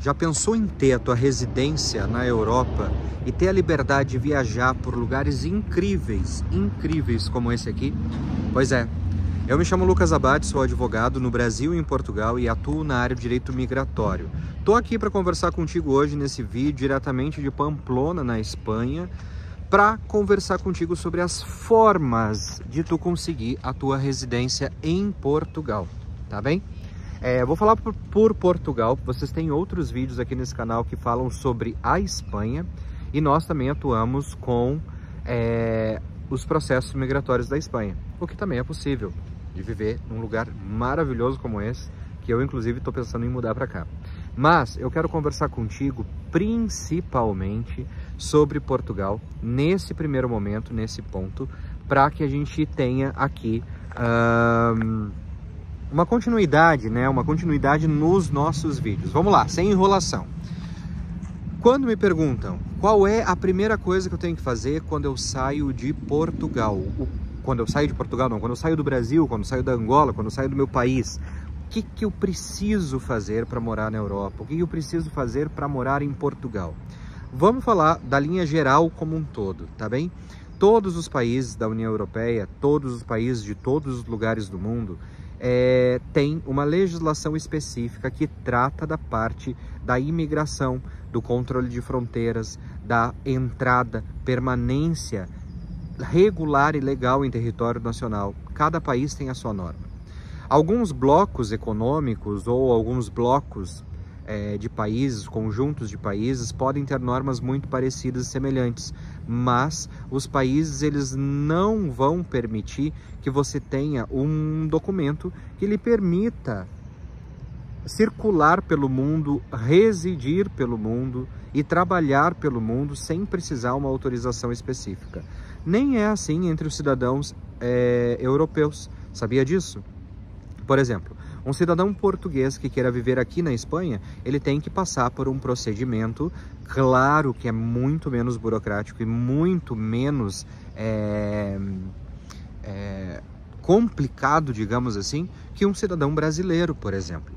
já pensou em ter a tua residência na Europa e ter a liberdade de viajar por lugares incríveis como esse aqui? Pois é, eu me chamo Lucas Abad, sou advogado no Brasil e em Portugal e atuo na área de direito migratório. Estou aqui para conversar contigo hoje nesse vídeo diretamente de Pamplona, na Espanha, para conversar contigo sobre as formas de tu conseguir a tua residência em Portugal, tá bem? Vou falar por Portugal. Vocês têm outros vídeos aqui nesse canal que falam sobre a Espanha e nós também atuamos com os processos migratórios da Espanha, o que também é possível de viver num lugar maravilhoso como esse, que eu inclusive estou pensando em mudar para cá. Mas eu quero conversar contigo principalmente sobre Portugal nesse primeiro momento, nesse ponto, para que a gente tenha aqui uma continuidade, né? Uma continuidade nos nossos vídeos. Vamos lá, sem enrolação. Quando me perguntam qual é a primeira coisa que eu tenho que fazer quando eu saio de Portugal, quando eu saio do Brasil, quando eu saio da Angola, quando eu saio do meu país, o que eu preciso fazer para morar na Europa? O que eu preciso fazer para morar em Portugal? Vamos falar da linha geral como um todo, tá bem? Todos os países da União Europeia, todos os países de todos os lugares do mundo, tem uma legislação específica que trata da parte da imigração, do controle de fronteiras, da entrada, permanência regular e legal em território nacional. Cada país tem a sua norma. Alguns blocos econômicos ou alguns blocos de países, conjuntos de países, podem ter normas muito parecidas e semelhantes, mas os países eles não vão permitir que você tenha um documento que lhe permita circular pelo mundo, residir pelo mundo e trabalhar pelo mundo sem precisar uma autorização específica. Nem é assim entre os cidadãos europeus. Sabia disso? Por exemplo, um cidadão português que queira viver aqui na Espanha, ele tem que passar por um procedimento, claro que é muito menos burocrático e muito menos complicado, digamos assim, que um cidadão brasileiro, por exemplo,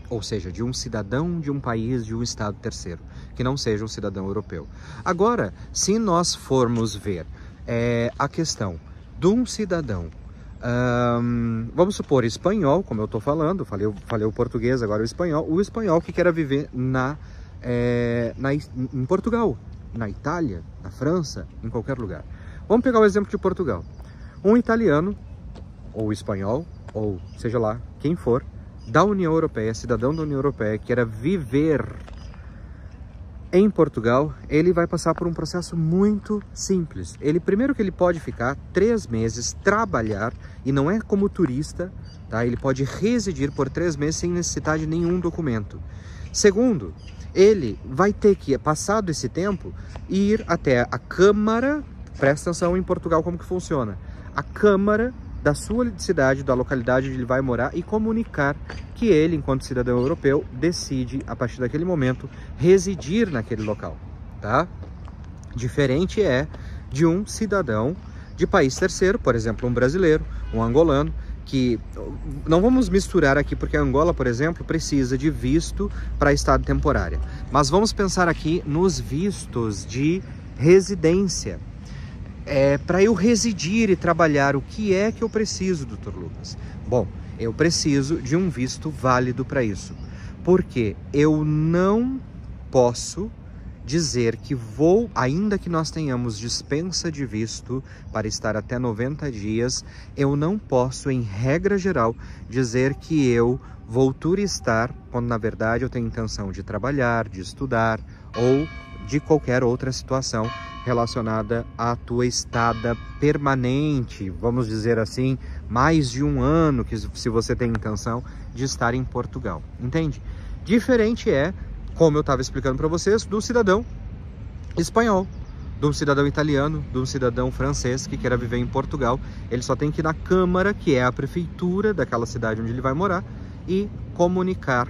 ou seja, de um cidadão de um país, de um estado terceiro, que não seja um cidadão europeu. Agora, se nós formos ver a questão de um cidadão, vamos supor, espanhol, como eu estou falando, falei o português, agora o espanhol que queira viver em Portugal, na Itália, na França, em qualquer lugar. Vamos pegar o exemplo de Portugal. Um italiano, ou espanhol, ou seja lá, quem for, da União Europeia, cidadão da União Europeia, queira viver em Portugal, ele vai passar por um processo muito simples. Primeiro que ele pode ficar 3 meses, trabalhar, e não é como turista, tá? Ele pode residir por 3 meses sem necessitar de nenhum documento. Segundo, ele vai ter que, passado esse tempo, ir até a Câmara, presta atenção em Portugal como que funciona, a Câmara da sua cidade, da localidade onde ele vai morar e comunicar que ele, enquanto cidadão europeu, decide, a partir daquele momento, residir naquele local, tá? Diferente de um cidadão de país terceiro, por exemplo, um brasileiro, um angolano, que não vamos misturar aqui, porque a Angola, por exemplo, precisa de visto para estado temporário. Mas vamos pensar aqui nos vistos de residência. Para eu residir e trabalhar, o que é que eu preciso, doutor Lucas? Bom, eu preciso de um visto válido para isso, porque eu não posso dizer que ainda que nós tenhamos dispensa de visto para estar até 90 dias, eu não posso, em regra geral, dizer que eu vou turistar, quando na verdade eu tenho intenção de trabalhar, de estudar ou de qualquer outra situação relacionada à tua estada permanente, vamos dizer assim, mais de 1 ano, que se você tem intenção de estar em Portugal, entende? Diferente como eu estava explicando para vocês, do cidadão espanhol, de um cidadão italiano, de um cidadão francês que queira viver em Portugal. Ele só tem que ir na Câmara, que é a prefeitura daquela cidade onde ele vai morar, e comunicar.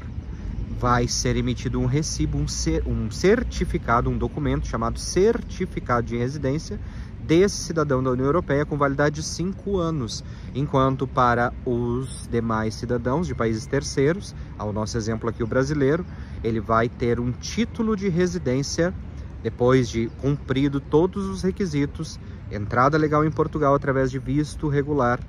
Vai ser emitido um recibo, um certificado, um documento chamado certificado de residência desse cidadão da União Europeia com validade de 5 anos, enquanto para os demais cidadãos de países terceiros ao nosso exemplo aqui, o brasileiro, ele vai ter um título de residência depois de cumprido todos os requisitos, entrada legal em Portugal através de visto regular,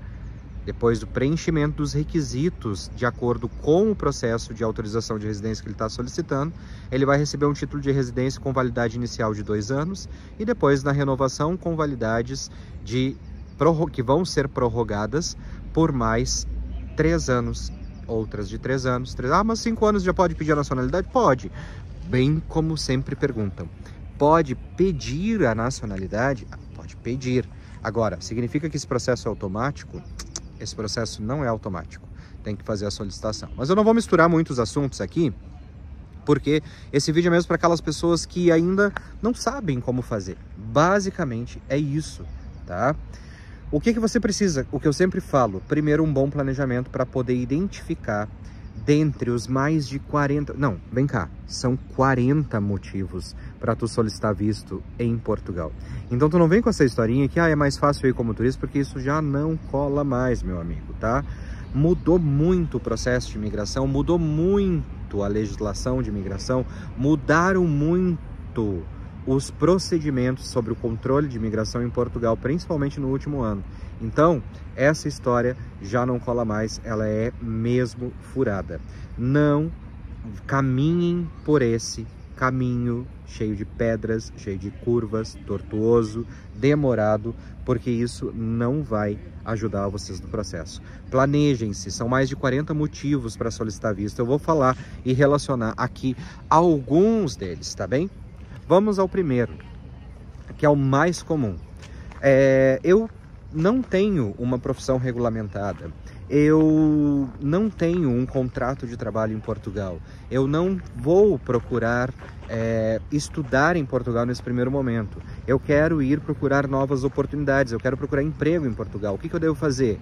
depois do preenchimento dos requisitos de acordo com o processo de autorização de residência que ele está solicitando, ele vai receber um título de residência com validade inicial de 2 anos e depois na renovação com validades que vão ser prorrogadas por mais 3 anos, outras de 3 anos. Mas 5 anos já pode pedir a nacionalidade? Pode. Bem como sempre perguntam. Pode pedir a nacionalidade? Pode pedir. Agora, significa que esse processo é automático? Esse processo não é automático, tem que fazer a solicitação. Mas eu não vou misturar muitos assuntos aqui, porque esse vídeo é mesmo para aquelas pessoas que ainda não sabem como fazer. Basicamente é isso, tá? O que você precisa? O que eu sempre falo, primeiro um bom planejamento para poder identificar dentre os mais de 40... Não, vem cá, são 40 motivos para tu solicitar visto em Portugal. Então tu não vem com essa historinha que é mais fácil ir como turista, porque isso já não cola mais, meu amigo, tá? Mudou muito o processo de imigração, mudou muito a legislação de imigração, mudaram muito os procedimentos sobre o controle de imigração em Portugal, principalmente no último ano. Então, essa história já não cola mais, ela é mesmo furada. Não caminhem por esse caminho cheio de pedras, cheio de curvas, tortuoso, demorado, porque isso não vai ajudar vocês no processo. Planejem-se, são mais de 40 motivos para solicitar visto. Eu vou falar e relacionar aqui alguns deles, tá bem? Vamos ao primeiro, que é o mais comum. Eu não tenho uma profissão regulamentada, eu não tenho um contrato de trabalho em Portugal, eu não vou procurar estudar em Portugal nesse primeiro momento, eu quero ir procurar novas oportunidades, eu quero procurar emprego em Portugal. O que eu devo fazer?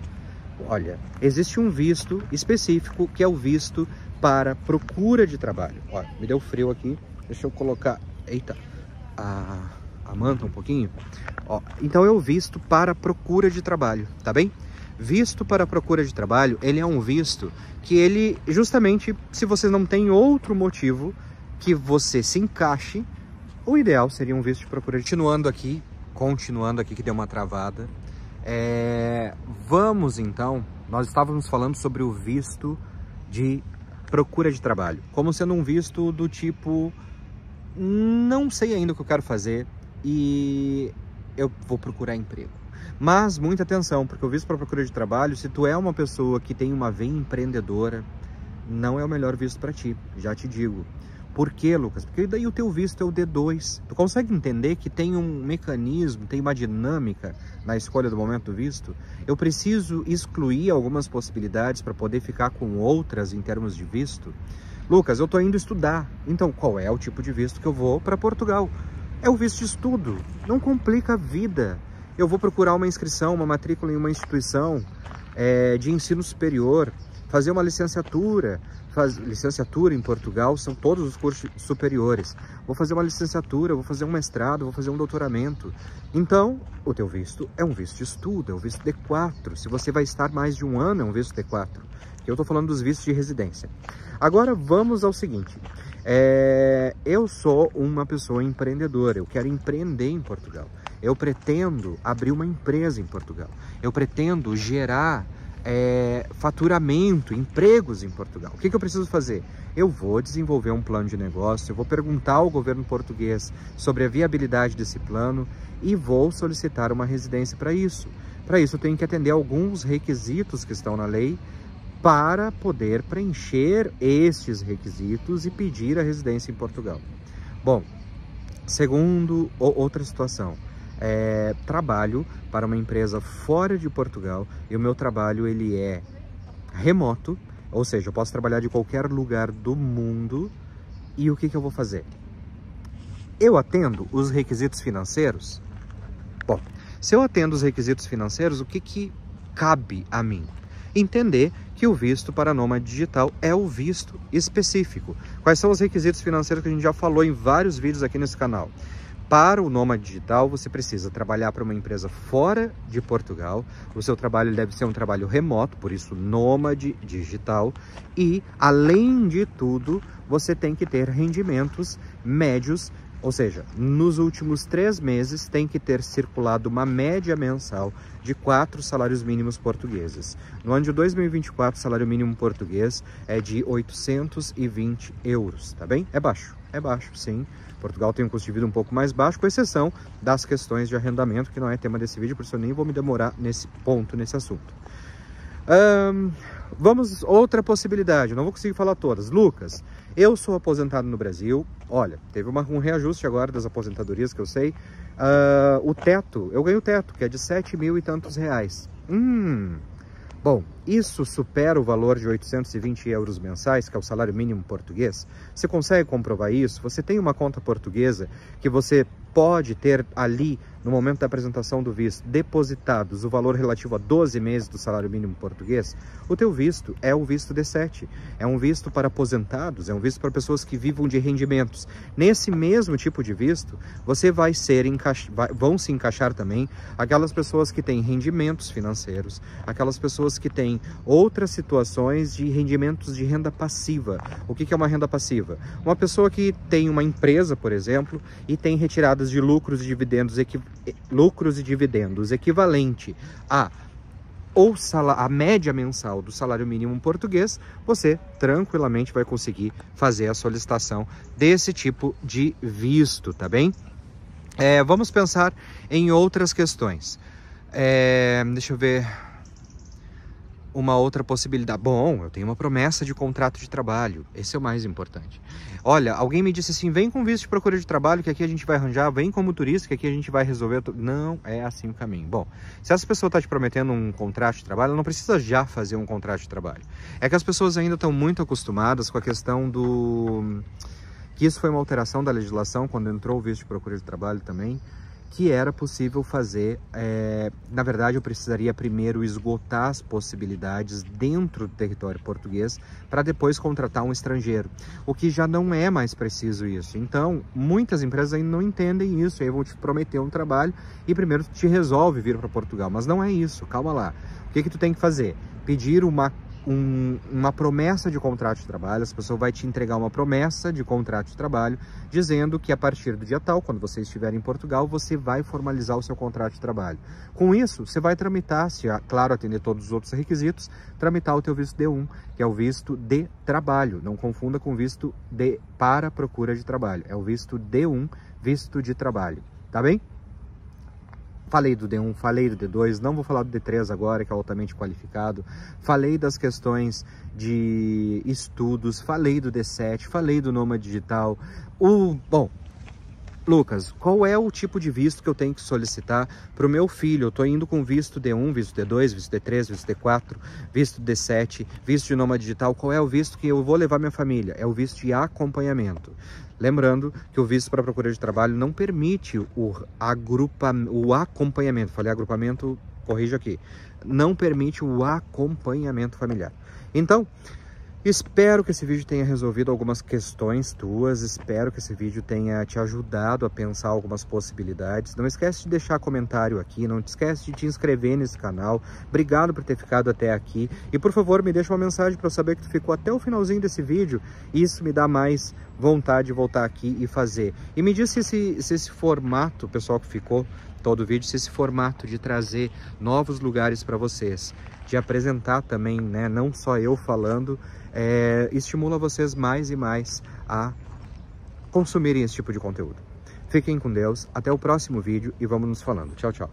Olha, existe um visto específico que é o visto para procura de trabalho. Olha, me deu frio aqui, deixa eu colocar... Eita, a manta um pouquinho. Ó, então é o visto para procura de trabalho, tá bem? Visto para procura de trabalho, ele é um visto que ele, justamente, se você não tem outro motivo que você se encaixe, o ideal seria um visto de procura de... Continuando aqui que deu uma travada. Vamos então, nós estávamos falando sobre o visto de procura de trabalho, como sendo um visto do tipo... Não sei ainda o que eu quero fazer e eu vou procurar emprego. Mas muita atenção, porque o visto para procura de trabalho, se tu é uma pessoa que tem uma veia empreendedora, não é o melhor visto para ti, já te digo. Por quê, Lucas? Porque daí o teu visto é o D2. Tu consegue entender que tem um mecanismo, tem uma dinâmica na escolha do momento do visto? Eu preciso excluir algumas possibilidades para poder ficar com outras em termos de visto? Lucas, eu estou indo estudar, então qual é o tipo de visto que eu vou para Portugal? É o visto de estudo, não complica a vida. Eu vou procurar uma inscrição, uma matrícula em uma instituição de ensino superior, fazer uma licenciatura. Licenciatura em Portugal são todos os cursos superiores. Vou fazer uma licenciatura, vou fazer um mestrado, vou fazer um doutoramento. Então, o teu visto é um visto de estudo, é um visto D4. Se você vai estar mais de um ano, é um visto D4. Eu estou falando dos vistos de residência. Agora vamos ao seguinte, eu sou uma pessoa empreendedora, eu quero empreender em Portugal, eu pretendo abrir uma empresa em Portugal, eu pretendo gerar faturamento, empregos em Portugal. O que eu preciso fazer? Eu vou desenvolver um plano de negócio, eu vou perguntar ao governo português sobre a viabilidade desse plano e vou solicitar uma residência para isso. Para isso eu tenho que atender alguns requisitos que estão na lei, para poder preencher estes requisitos e pedir a residência em Portugal. Bom, outra situação, trabalho para uma empresa fora de Portugal e o meu trabalho ele é remoto, ou seja, eu posso trabalhar de qualquer lugar do mundo. E o que eu vou fazer? Eu atendo os requisitos financeiros? Bom, se eu atendo os requisitos financeiros, o que cabe a mim? Entender que o visto para nômade digital é o visto específico. Quais são os requisitos financeiros que a gente já falou em vários vídeos aqui nesse canal? Para o nômade digital, você precisa trabalhar para uma empresa fora de Portugal. O seu trabalho deve ser um trabalho remoto, por isso nômade digital. E, além de tudo, você tem que ter rendimentos médios, ou seja, nos últimos 3 meses tem que ter circulado uma média mensal de 4 salários mínimos portugueses. No ano de 2024, o salário mínimo português é de 820 euros, tá bem? É baixo, sim. Portugal tem um custo de vida um pouco mais baixo, com exceção das questões de arrendamento, que não é tema desse vídeo, por isso eu nem vou me demorar nesse ponto, nesse assunto. Vamos, outra possibilidade, não vou conseguir falar todas. Lucas, eu sou aposentado no Brasil, olha, teve um reajuste agora das aposentadorias que eu sei. O teto, eu ganho o teto, que é de 7 mil e tantos reais. Bom, isso supera o valor de 820 euros mensais, que é o salário mínimo português. Você consegue comprovar isso? Você tem uma conta portuguesa que você pode ter ali, no momento da apresentação do visto, depositados o valor relativo a 12 meses do salário mínimo português? O teu visto é o visto D7, é um visto para aposentados, é um visto para pessoas que vivam de rendimentos. Nesse mesmo tipo de visto, você vão se encaixar também aquelas pessoas que têm rendimentos financeiros, aquelas pessoas que têm outras situações de rendimentos de renda passiva. O que é uma renda passiva? Uma pessoa que tem uma empresa, por exemplo, e tem retiradas de lucros e dividendos equivalente a média mensal do salário mínimo português, você tranquilamente vai conseguir fazer a solicitação desse tipo de visto, tá bem? Vamos pensar em outras questões. Deixa eu ver uma outra possibilidade. Bom, eu tenho uma promessa de contrato de trabalho, esse é o mais importante. Olha, alguém me disse assim, vem com visto de procura de trabalho que aqui a gente vai arranjar, vem como turista que aqui a gente vai resolver. Não é assim o caminho. Bom, se essa pessoa está te prometendo um contrato de trabalho, ela não precisa já fazer um contrato de trabalho. É que as pessoas ainda estão muito acostumadas com a questão que isso foi uma alteração da legislação quando entrou o visto de procura de trabalho também, que era possível fazer, na verdade eu precisaria primeiro esgotar as possibilidades dentro do território português para depois contratar um estrangeiro, o que já não é mais preciso isso. Então, muitas empresas ainda não entendem isso, aí vão te prometer um trabalho e primeiro te resolve vir para Portugal, mas não é isso, calma lá. O que tu tem que fazer? Pedir uma promessa de contrato de trabalho. Essa pessoa vai te entregar uma promessa de contrato de trabalho dizendo que a partir do dia tal, quando você estiver em Portugal, você vai formalizar o seu contrato de trabalho. Com isso, você vai tramitar, se claro atender todos os outros requisitos, tramitar o teu visto D1, que é o visto de trabalho. Não confunda com visto para procura de trabalho. É o visto D1, visto de trabalho, tá bem? Falei do D1, falei do D2, não vou falar do D3 agora, que é altamente qualificado. Falei das questões de estudos, falei do D7, falei do nômade digital. Bom, Lucas, qual é o tipo de visto que eu tenho que solicitar para o meu filho? Eu estou indo com visto D1, visto D2, visto D3, visto D4, visto D7, visto de nômade digital. Qual é o visto que eu vou levar minha família? É o visto de acompanhamento. Lembrando que o visto para procura de trabalho não permite o acompanhamento. Falei agrupamento, corrija aqui. Não permite o acompanhamento familiar. Então, espero que esse vídeo tenha resolvido algumas questões tuas, espero que esse vídeo tenha te ajudado a pensar algumas possibilidades. Não esquece de deixar comentário aqui, não te esquece de te inscrever nesse canal. Obrigado por ter ficado até aqui e por favor me deixa uma mensagem para eu saber que tu ficou até o finalzinho desse vídeo. Isso me dá mais vontade de voltar aqui e fazer. E me diz se esse formato, pessoal que ficou todo o vídeo, se esse formato de trazer novos lugares para vocês, de apresentar também, né, não só eu falando, estimula vocês mais e mais a consumirem esse tipo de conteúdo. Fiquem com Deus, até o próximo vídeo e vamos nos falando. Tchau, tchau.